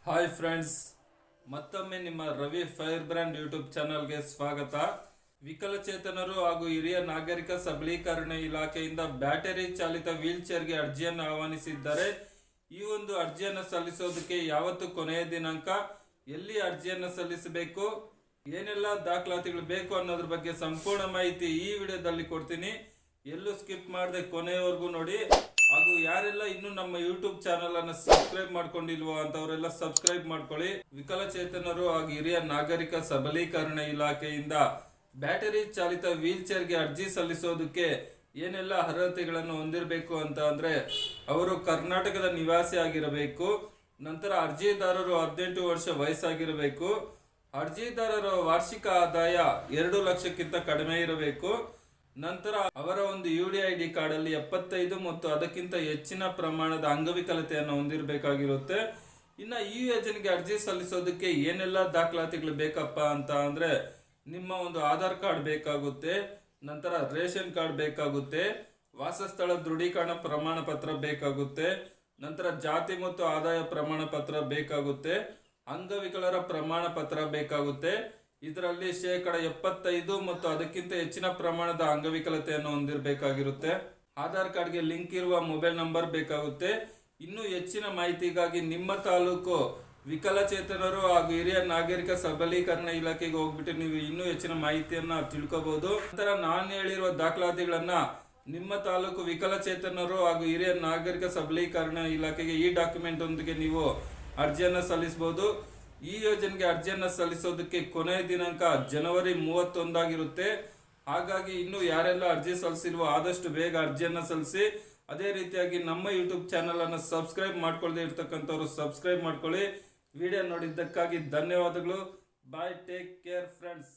Hi friends, ಮತ್ತೊಮ್ಮೆ ನಿಮ್ಮ Ravi fire brand YouTube ಚಾನಲ್ಗೆ ಸ್ವಾಗತ. ವಿಕಲಚೇತನರು ಹಾಗೂ ಹಿರಿಯ ನಾಗರಿಕ ಸಬಲೀಕರಣ ಇಲಾಖೆಯಿಂದ ಬ್ಯಾಟರಿ ಚಾಲಿತ ವೀಲ್ ಚೇರ್ಗೆ ಅರ್ಜಿಯನ್ನು ಆಹ್ವಾನಿಸಿದ್ದಾರೆ. ಈ ಒಂದು ಅರ್ಜಿಯನ್ನು ಸಲ್ಲಿಸೋದಕ್ಕೆ ಯಾವತ್ತು ಕೊನೆಯ ದಿನಾಂಕ, ಎಲ್ಲಿ ಅರ್ಜಿಯನ್ನು ಸಲ್ಲಿಸಬೇಕು, ಏನೆಲ್ಲ ದಾಖಲಾತಿಗಳು ಬೇಕು ಅನ್ನೋದ್ರ ಬಗ್ಗೆ ಸಂಪೂರ್ಣ ಮಾಹಿತಿ ಈ ವಿಡಿಯೋದಲ್ಲಿ ಕೊಡ್ತೀನಿ. ಎಲ್ಲೂ ಸ್ಕಿಪ್ ಮಾಡದೆ ಕೊನೆಯವರೆಗೂ ನೋಡಿ. ಹಾಗೂ ಯಾರೆಲ್ಲ ಇನ್ನು ನಮ್ಮ ಯೂಟ್ಯೂಬ್ ಚಾನಲ್ ಅನ್ನು ಸಬ್ಸ್ಕ್ರೈಬ್ ಮಾಡ್ಕೊಂಡಿಲ್ವೋ ಅಂತವರೆಲ್ಲ ಸಬ್ಸ್ಕ್ರೈಬ್ ಮಾಡ್ಕೊಳ್ಳಿ. ವಿಕಲಚೇತನರು ಹಾಗೂ ಹಿರಿಯ ನಾಗರಿಕ ಸಬಲೀಕರಣ ಇಲಾಖೆಯಿಂದ ಬ್ಯಾಟರಿ ಚಾಲಿತ ವೀಲ್ ಚೇರ್ಗೆ ಅರ್ಜಿ ಸಲ್ಲಿಸೋದಕ್ಕೆ ಏನೆಲ್ಲ ಅರ್ಹತೆಗಳನ್ನು ಹೊಂದಿರಬೇಕು ಅಂತ ಅಂದ್ರೆ, ಅವರು ಕರ್ನಾಟಕದ ನಿವಾಸಿ ಆಗಿರಬೇಕು. ನಂತರ ಅರ್ಜಿದಾರರು 18 ವರ್ಷ ವಯಸ್ಸಾಗಿರಬೇಕು. ಅರ್ಜಿದಾರರ ವಾರ್ಷಿಕ ಆದಾಯ 2 ಲಕ್ಷಕ್ಕಿಂತ ಕಡಿಮೆ ಇರಬೇಕು. ನಂತರ ಅವರ ಒಂದು UDID ಕಾರ್ಡ್ ಅಲ್ಲಿ 75 ಮತ್ತು ಅದಕ್ಕಿಂತ ಹೆಚ್ಚಿನ ಪ್ರಮಾಣದ ಅಂಗವಿಕಲತೆಯನ್ನು ಹೊಂದಿರಬೇಕಾಗಿರುತ್ತೆ. ಇನ್ನು ಈ ಯೋಜನೆಗೆ ಅರ್ಜಿ ಸಲ್ಲಿಸೋದಕ್ಕೆ ಏನೆಲ್ಲ ದಾಖಲಾತಿಗಳು ಬೇಕಪ್ಪ ಅಂತ ಅಂದ್ರೆ, ನಿಮ್ಮ ಒಂದು ಆಧಾರ್ ಕಾರ್ಡ್ ಬೇಕಾಗುತ್ತೆ, ನಂತರ ರೇಷನ್ ಕಾರ್ಡ್ ಬೇಕಾಗುತ್ತೆ, ವಾಸಸ್ಥಳ ದೃಢೀಕರಣ ಪ್ರಮಾಣ ಪತ್ರ ಬೇಕಾಗುತ್ತೆ, ನಂತರ ಜಾತಿ ಮತ್ತು ಆದಾಯ ಪ್ರಮಾಣ ಪತ್ರ ಬೇಕಾಗುತ್ತೆ, ಅಂಗವಿಕಲರ ಪ್ರಮಾಣ ಪತ್ರ ಬೇಕಾಗುತ್ತೆ. ಇದರಲ್ಲಿ 75% ಮತ್ತು ಅದಕ್ಕಿಂತ ಹೆಚ್ಚಿನ ಪ್ರಮಾಣದ ಅಂಗವಿಕಲತೆಯನ್ನು ಹೊಂದಿರಬೇಕಾಗಿರುತ್ತೆ. ಆಧಾರ್ ಕಾರ್ಡ್ಗೆ ಲಿಂಕ್ ಇರುವ ಮೊಬೈಲ್ ನಂಬರ್ ಬೇಕಾಗುತ್ತೆ. ಇನ್ನು ಹೆಚ್ಚಿನ ಮಾಹಿತಿಗಾಗಿ ನಿಮ್ಮ ತಾಲೂಕು ವಿಕಲಚೇತನರು ಹಾಗೂ ಹಿರಿಯ ನಾಗರಿಕ ಸಬಲೀಕರಣ ಇಲಾಖೆಗೆ ಹೋಗ್ಬಿಟ್ಟು ನೀವು ಇನ್ನೂ ಹೆಚ್ಚಿನ ಮಾಹಿತಿಯನ್ನ ತಿಳ್ಕೋಬಹುದು. ನಂತರ ನಾನು ಹೇಳಿರುವ ದಾಖಲಾತಿಗಳನ್ನ ನಿಮ್ಮ ತಾಲೂಕು ವಿಕಲಚೇತನರು ಹಾಗೂ ಹಿರಿಯ ನಾಗರಿಕ ಸಬಲೀಕರಣ ಇಲಾಖೆಗೆ ಈ ಡಾಕ್ಯುಮೆಂಟ್ ಒಂದಿಗೆ ನೀವು ಅರ್ಜಿಯನ್ನು ಸಲ್ಲಿಸಬಹುದು. ಈ ಯೋಜನೆಗೆ ಅರ್ಜಿಯನ್ನು ಸಲ್ಲಿಸೋದಕ್ಕೆ ಕೊನೆಯ ದಿನಾಂಕ ಜನವರಿ 31 ಆಗಿರುತ್ತೆ. ಹಾಗಾಗಿ ಇನ್ನು ಯಾರೆಲ್ಲ ಅರ್ಜಿ ಸಲ್ಲಿಸಿಲ್ವೋ ಆದಷ್ಟು ಬೇಗ ಅರ್ಜಿಯನ್ನು ಸಲ್ಲಿಸಿ. ಅದೇ ರೀತಿಯಾಗಿ ನಮ್ಮ ಯೂಟ್ಯೂಬ್ ಚಾನಲ್ ಅನ್ನು ಸಬ್ಸ್ಕ್ರೈಬ್ ಮಾಡ್ಕೊಳ್ಳದೆ ಇರ್ತಕ್ಕಂಥವ್ರು ಸಬ್ಸ್ಕ್ರೈಬ್ ಮಾಡ್ಕೊಳ್ಳಿ. ವಿಡಿಯೋ ನೋಡಿದ್ದಕ್ಕಾಗಿ ಧನ್ಯವಾದಗಳು. ಬಾಯ್, ಟೇಕ್ ಕೇರ್ ಫ್ರೆಂಡ್ಸ್.